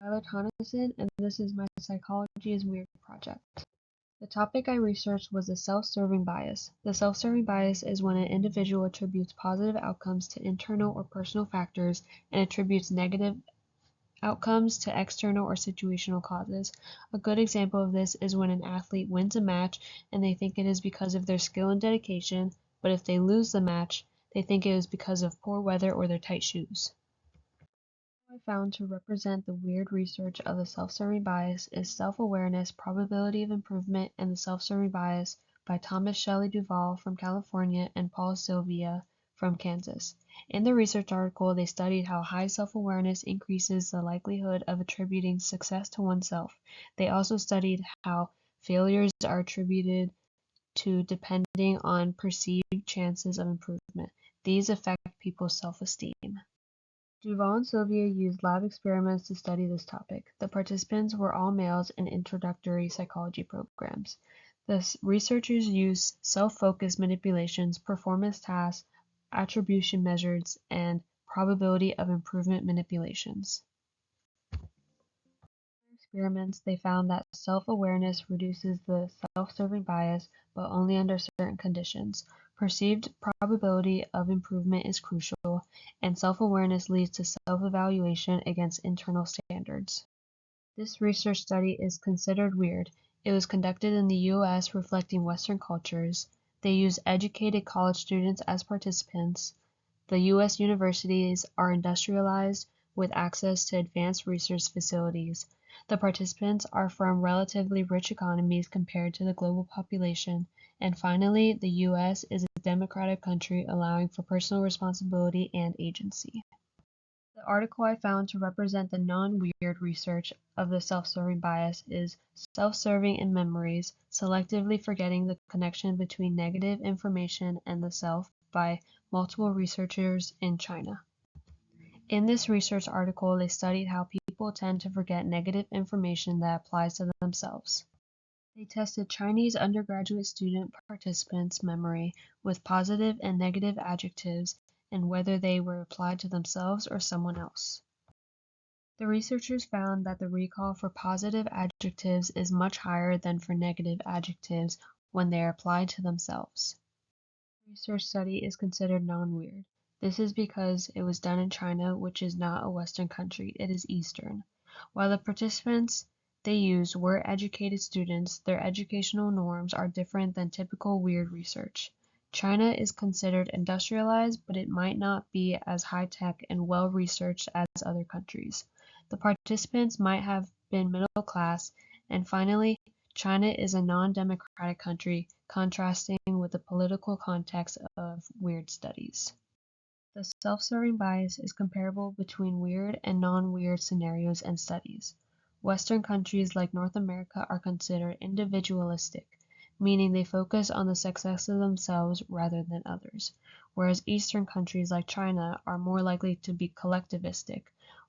Tyler Tonneson, and this is my Psychology is Weird project. The topic I researched was the self-serving bias. The self-serving bias is when an individual attributes positive outcomes to internal or personal factors and attributes negative outcomes to external or situational causes. A good example of this is when an athlete wins a match and they think it is because of their skill and dedication, but if they lose the match, they think it is because of poor weather or their tight shoes. I found to represent the weird research of the self-serving bias is Self-Awareness, Probability of Improvement, and the Self-Serving Bias by Thomas Shelley Duvall from California and Paul Sylvia from Kansas. In the research article, they studied how high self-awareness increases the likelihood of attributing success to oneself. They also studied how failures are attributed to depending on perceived chances of improvement. These affect people's self-esteem. Duvall and Sylvia used lab experiments to study this topic. The participants were all males in introductory psychology programs. The researchers used self-focused manipulations, performance tasks, attribution measures, and probability of improvement manipulations. In experiments, they found that self-awareness reduces the self-serving bias, but only under certain conditions. Perceived probability of improvement is crucial, and self-awareness leads to self-evaluation against internal standards. This research study is considered weird. It was conducted in the U.S., reflecting Western cultures. They used educated college students as participants. The U.S. universities are industrialized with access to advanced research facilities. The participants are from relatively rich economies compared to the global population. And finally, the U.S. is a democratic country allowing for personal responsibility and agency. The article I found to represent the non-weird research of the self-serving bias is Self-Serving in Memories, Selectively Forgetting the Connection Between Negative Information and the Self by multiple researchers in China. In this research article, they studied how people tend to forget negative information that applies to themselves. They tested Chinese undergraduate student participants' memory with positive and negative adjectives and whether they were applied to themselves or someone else. The researchers found that the recall for positive adjectives is much higher than for negative adjectives when they are applied to themselves. The research study is considered non-weird. This is because it was done in China, which is not a Western country, it is Eastern. While the participants they used were educated students, their educational norms are different than typical weird research. China is considered industrialized, but it might not be as high-tech and well-researched as other countries. The participants might have been middle class, and finally, China is a non-democratic country, contrasting with the political context of weird studies. The self-serving bias is comparable between weird and non-weird scenarios and studies. Western countries like North America are considered individualistic, meaning they focus on the success of themselves rather than others, whereas Eastern countries like China are more likely to be collectivistic,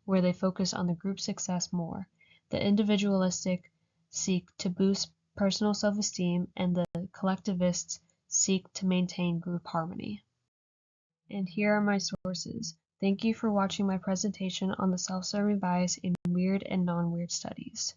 where they focus on the group success more. The individualistic seek to boost personal self-esteem, and the collectivists seek to maintain group harmony. And here are my sources. Thank you for watching my presentation on the self-serving bias in weird and non-weird studies.